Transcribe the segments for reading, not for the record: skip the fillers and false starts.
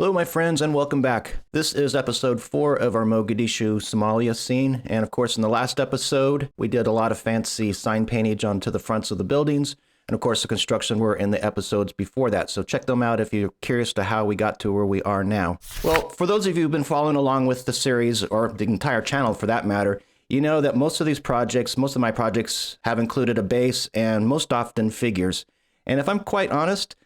Hello, my friends, and welcome back. This is episode 4 of our Mogadishu, Somalia scene. And of course, in the last episode, we did a lot of fancy sign paintage onto the fronts of the buildings. And of course, the construction were in the episodes before that. So check them out if you're curious to how we got to where we are now. Well, for those of you who've been following along with the series, or the entire channel for that matter, you know that most of my projects have included a base and most often figures. And if I'm quite honest,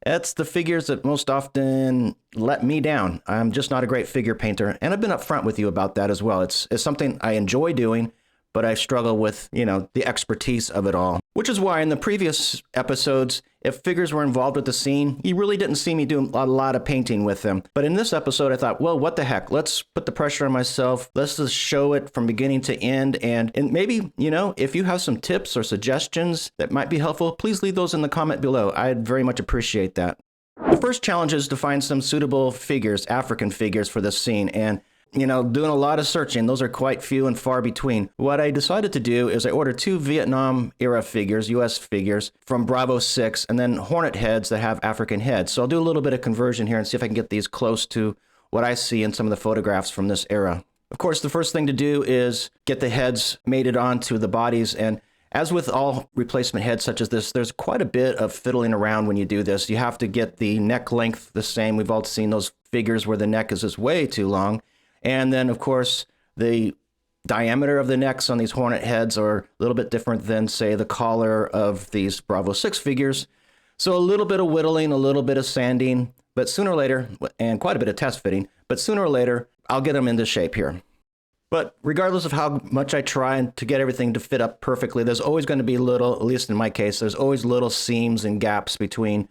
it's the figures that most often let me down. I'm just not a great figure painter, and I've been upfront with you about that as well. It's something I enjoy doing, but I struggle with, the expertise of it all. Which is why in the previous episodes, if figures were involved with the scene, you really didn't see me do a lot of painting with them. But in this episode, I thought, well, what the heck? Let's put the pressure on myself. Let's just show it from beginning to end. And maybe, if you have some tips or suggestions that might be helpful, please leave those in the comment below. I'd very much appreciate that. The first challenge is to find some suitable figures, African figures for this scene. And doing a lot of searching. Those are quite few and far between. What I decided to do is I ordered 2 Vietnam era figures, US figures, from Bravo 6, and then Hornet heads that have African heads. So I'll do a little bit of conversion here and see if I can get these close to what I see in some of the photographs from this era. Of course, the first thing to do is get the heads mated onto the bodies. And as with all replacement heads such as this, there's quite a bit of fiddling around when you do this. You have to get the neck length the same. We've all seen those figures where the neck is just way too long. And then, of course, the diameter of the necks on these Hornet heads are a little bit different than, say, the collar of these Bravo 6 figures. So a little bit of whittling, a little bit of sanding, but sooner or later, and quite a bit of test fitting, but sooner or later, I'll get them into shape here. But regardless of how much I try to get everything to fit up perfectly, there's always going to be little, at least in my case, there's always little seams and gaps between,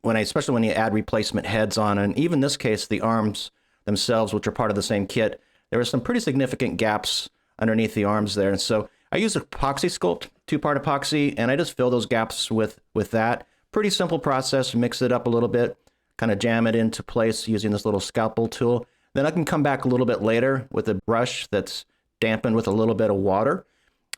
especially when you add replacement heads on, and even in this case, the arms themselves, which are part of the same kit, there are some pretty significant gaps underneath the arms there. And so I use epoxy sculpt, 2-part epoxy, and I just fill those gaps with that. Pretty simple process, mix it up a little bit, kind of jam it into place using this little scalpel tool. Then I can come back a little bit later with a brush that's dampened with a little bit of water,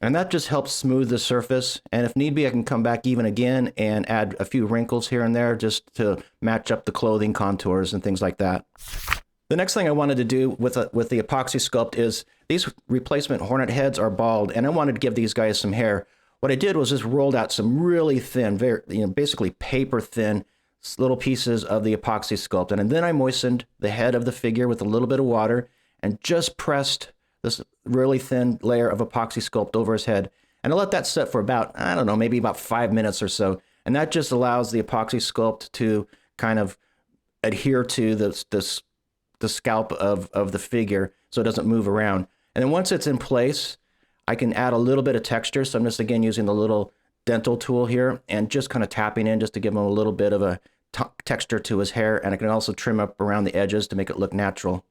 and that just helps smooth the surface. And if need be, I can come back even again and add a few wrinkles here and there just to match up the clothing contours and things like that. The next thing I wanted to do with the epoxy sculpt is these replacement Hornet heads are bald, and I wanted to give these guys some hair. What I did was just rolled out some really thin, basically paper thin little pieces of the epoxy sculpt, and then I moistened the head of the figure with a little bit of water and just pressed this really thin layer of epoxy sculpt over his head. And I let that set for about, I don't know, maybe about 5 minutes or so. And that just allows the epoxy sculpt to kind of adhere to the scalp of the figure so it doesn't move around. And then once it's in place, I can add a little bit of texture. So I'm just, again, using the little dental tool here and just kind of tapping in just to give him a little bit of a texture to his hair. And I can also trim up around the edges to make it look natural.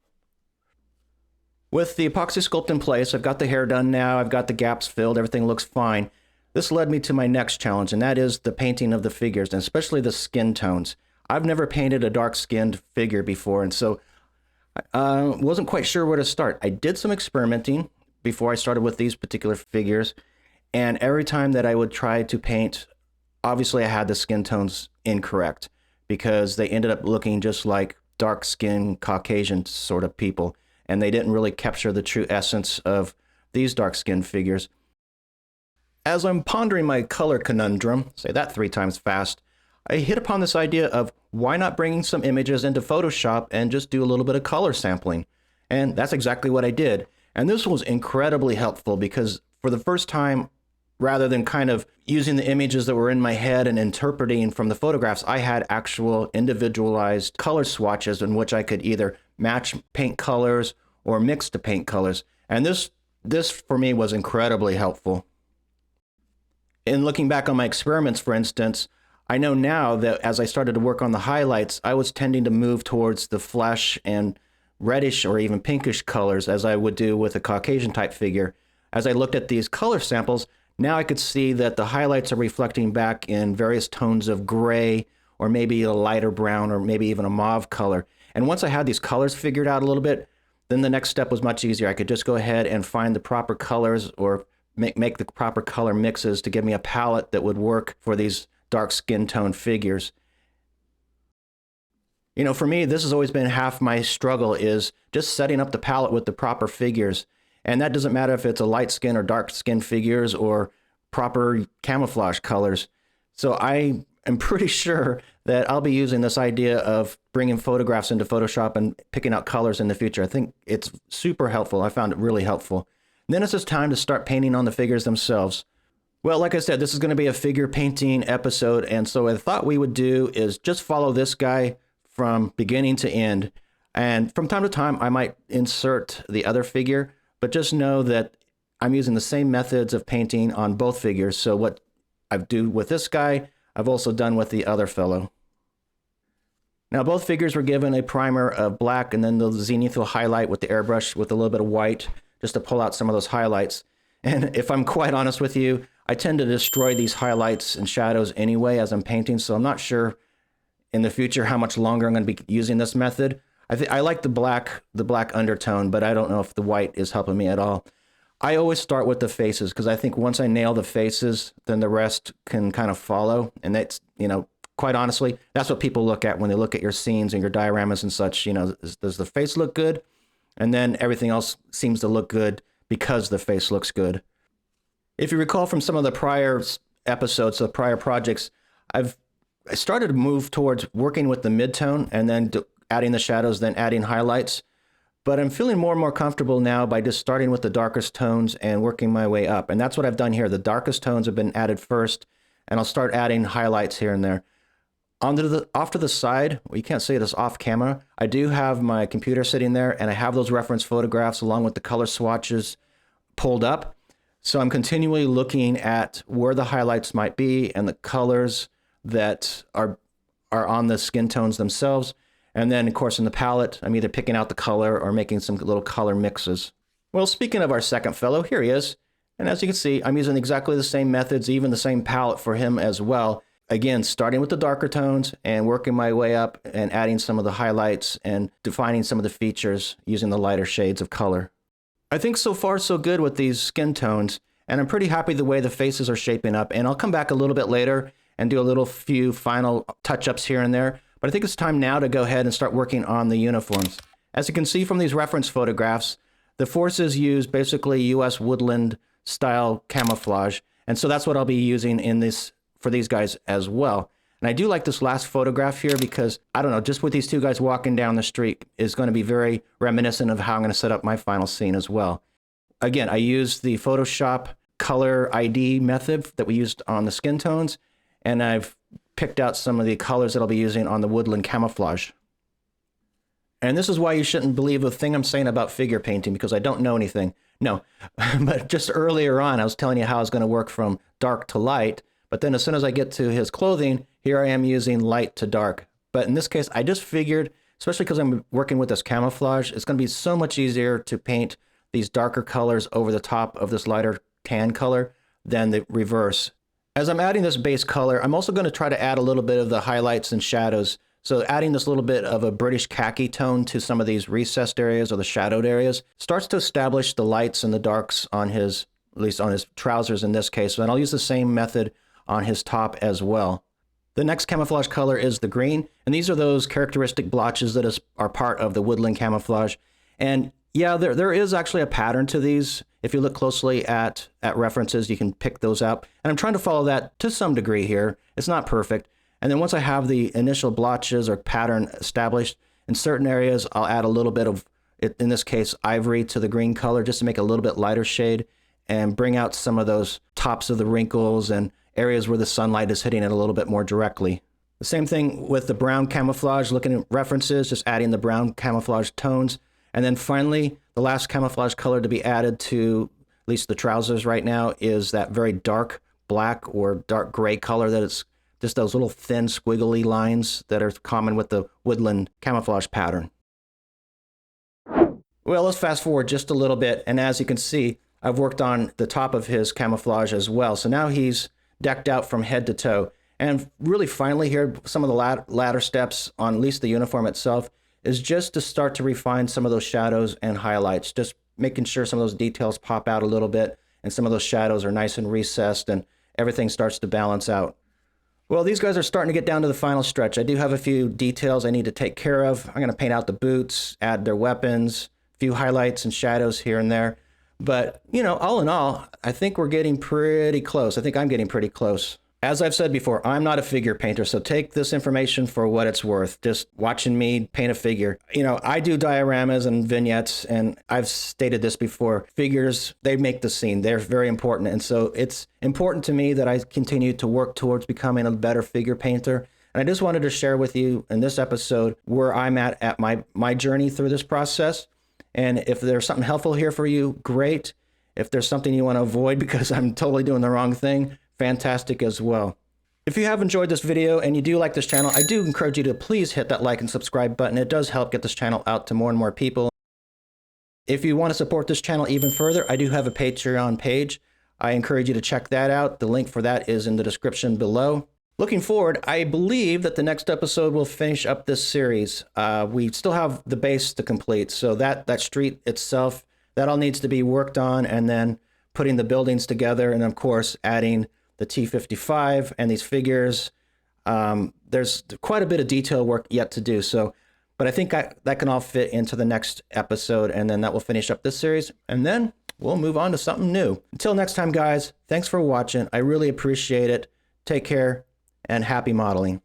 With the epoxy sculpt in place, I've got the hair done now. I've got the gaps filled. Everything looks fine. This led me to my next challenge, and that is the painting of the figures, and especially the skin tones. I've never painted a dark-skinned figure before, and so I wasn't quite sure where to start. I did some experimenting before I started with these particular figures, and every time that I would try to paint, obviously I had the skin tones incorrect because they ended up looking just like dark-skinned Caucasian sort of people, and they didn't really capture the true essence of these dark-skinned figures. As I'm pondering my color conundrum, say that 3 times fast, I hit upon this idea of why not bringing some images into Photoshop and just do a little bit of color sampling. And that's exactly what I did. And this was incredibly helpful because for the first time, rather than kind of using the images that were in my head and interpreting from the photographs, I had actual individualized color swatches in which I could either match paint colors or mix the paint colors. And this for me was incredibly helpful. In looking back on my experiments, for instance, I know now that as I started to work on the highlights, I was tending to move towards the flesh and reddish or even pinkish colors as I would do with a Caucasian type figure. As I looked at these color samples, now I could see that the highlights are reflecting back in various tones of gray or maybe a lighter brown or maybe even a mauve color. And once I had these colors figured out a little bit, then the next step was much easier. I could just go ahead and find the proper colors or make the proper color mixes to give me a palette that would work for these dark skin tone figures. You know, for me, this has always been half my struggle is just setting up the palette with the proper figures. And that doesn't matter if it's a light skin or dark skin figures or proper camouflage colors. So I am pretty sure that I'll be using this idea of bringing photographs into Photoshop and picking out colors in the future. I think it's super helpful. I found it really helpful. And then it's just time to start painting on the figures themselves. Well, like I said, this is going to be a figure painting episode. And so what I thought we would do is just follow this guy from beginning to end. And from time to time, I might insert the other figure, but just know that I'm using the same methods of painting on both figures. So what I do with this guy, I've also done with the other fellow. Now, both figures were given a primer of black and then the zenithal highlight with the airbrush with a little bit of white, just to pull out some of those highlights. And if I'm quite honest with you, I tend to destroy these highlights and shadows anyway as I'm painting, so I'm not sure in the future how much longer I'm going to be using this method. I like the black undertone, but I don't know if the white is helping me at all. I always start with the faces because I think once I nail the faces, then the rest can kind of follow. And that's, you know, quite honestly, that's what people look at when they look at your scenes and your dioramas and such. You know, does the face look good? And then everything else seems to look good because the face looks good. If you recall from some of the prior episodes, the prior projects, I started to move towards working with the midtone and then adding the shadows, then adding highlights. But I'm feeling more and more comfortable now by just starting with the darkest tones and working my way up. And that's what I've done here. The darkest tones have been added first, and I'll start adding highlights here and there. Off to the side, well, you can't see this off camera, I do have my computer sitting there, and I have those reference photographs along with the color swatches pulled up. So I'm continually looking at where the highlights might be and the colors that are on the skin tones themselves. And then, of course, in the palette, I'm either picking out the color or making some little color mixes. Well, speaking of our second fellow, here he is. And as you can see, I'm using exactly the same methods, even the same palette for him as well. Again, starting with the darker tones and working my way up and adding some of the highlights and defining some of the features using the lighter shades of color. I think so far so good with these skin tones, and I'm pretty happy the way the faces are shaping up. And I'll come back a little bit later and do a few final touch-ups here and there. But I think it's time now to go ahead and start working on the uniforms. As you can see from these reference photographs, the forces use basically U.S. woodland style camouflage. And so that's what I'll be using in this for these guys as well. And I do like this last photograph here because, I don't know, just with these two guys walking down the street is going to be very reminiscent of how I'm going to set up my final scene as well. Again, I used the Photoshop color ID method that we used on the skin tones, and I've picked out some of the colors that I'll be using on the woodland camouflage. And this is why you shouldn't believe a thing I'm saying about figure painting, because I don't know anything. No, but just earlier on, I was telling you how I was going to work from dark to light, but then as soon as I get to his clothing, here I am using light to dark. But in this case, I just figured, especially because I'm working with this camouflage, it's going to be so much easier to paint these darker colors over the top of this lighter tan color than the reverse. As I'm adding this base color, I'm also going to try to add a little bit of the highlights and shadows. So adding this little bit of a British khaki tone to some of these recessed areas or the shadowed areas starts to establish the lights and the darks on his, at least on his trousers in this case. And I'll use the same method on his top as well. The next camouflage color is the green, and these are those characteristic blotches that are part of the woodland camouflage. And yeah, there is actually a pattern to these. If you look closely at references, you can pick those up. And I'm trying to follow that to some degree here. It's not perfect. And then once I have the initial blotches or pattern established, in certain areas, I'll add a little bit of, in this case, ivory to the green color just to make it a little bit lighter shade and bring out some of those tops of the wrinkles and areas where the sunlight is hitting it a little bit more directly. The same thing with the brown camouflage, looking at references, just adding the brown camouflage tones. And then finally, the last camouflage color to be added to at least the trousers right now is that very dark black or dark gray color that it's just those little thin squiggly lines that are common with the woodland camouflage pattern. Well, let's fast forward just a little bit. And as you can see, I've worked on the top of his camouflage as well. So now he's decked out from head to toe. And really finally here, some of the latter steps on at least the uniform itself is just to start to refine some of those shadows and highlights, just making sure some of those details pop out a little bit and some of those shadows are nice and recessed and everything starts to balance out. Well, these guys are starting to get down to the final stretch. I do have a few details I need to take care of. I'm going to paint out the boots, add their weapons, a few highlights and shadows here and there. But, you know, all in all, I think we're getting pretty close. I think I'm getting pretty close. As I've said before, I'm not a figure painter, so take this information for what it's worth. Just watching me paint a figure. You know, I do dioramas and vignettes, and I've stated this before. Figures, they make the scene. They're very important. And so it's important to me that I continue to work towards becoming a better figure painter. And I just wanted to share with you in this episode where I'm at my journey through this process. And if there's something helpful here for you, great. If there's something you want to avoid because I'm totally doing the wrong thing, fantastic as well. If you have enjoyed this video and you do like this channel, I do encourage you to please hit that like and subscribe button. It does help get this channel out to more and more people. If you want to support this channel even further, I do have a Patreon page. I encourage you to check that out. The link for that is in the description below. Looking forward, I believe that the next episode will finish up this series. We still have the base to complete, so that street itself, that all needs to be worked on, and then putting the buildings together, and of course adding the T55 and these figures. There's quite a bit of detail work yet to do. But I think that can all fit into the next episode, and then that will finish up this series, and then we'll move on to something new. Until next time, guys, thanks for watching. I really appreciate it. Take care, and happy modeling.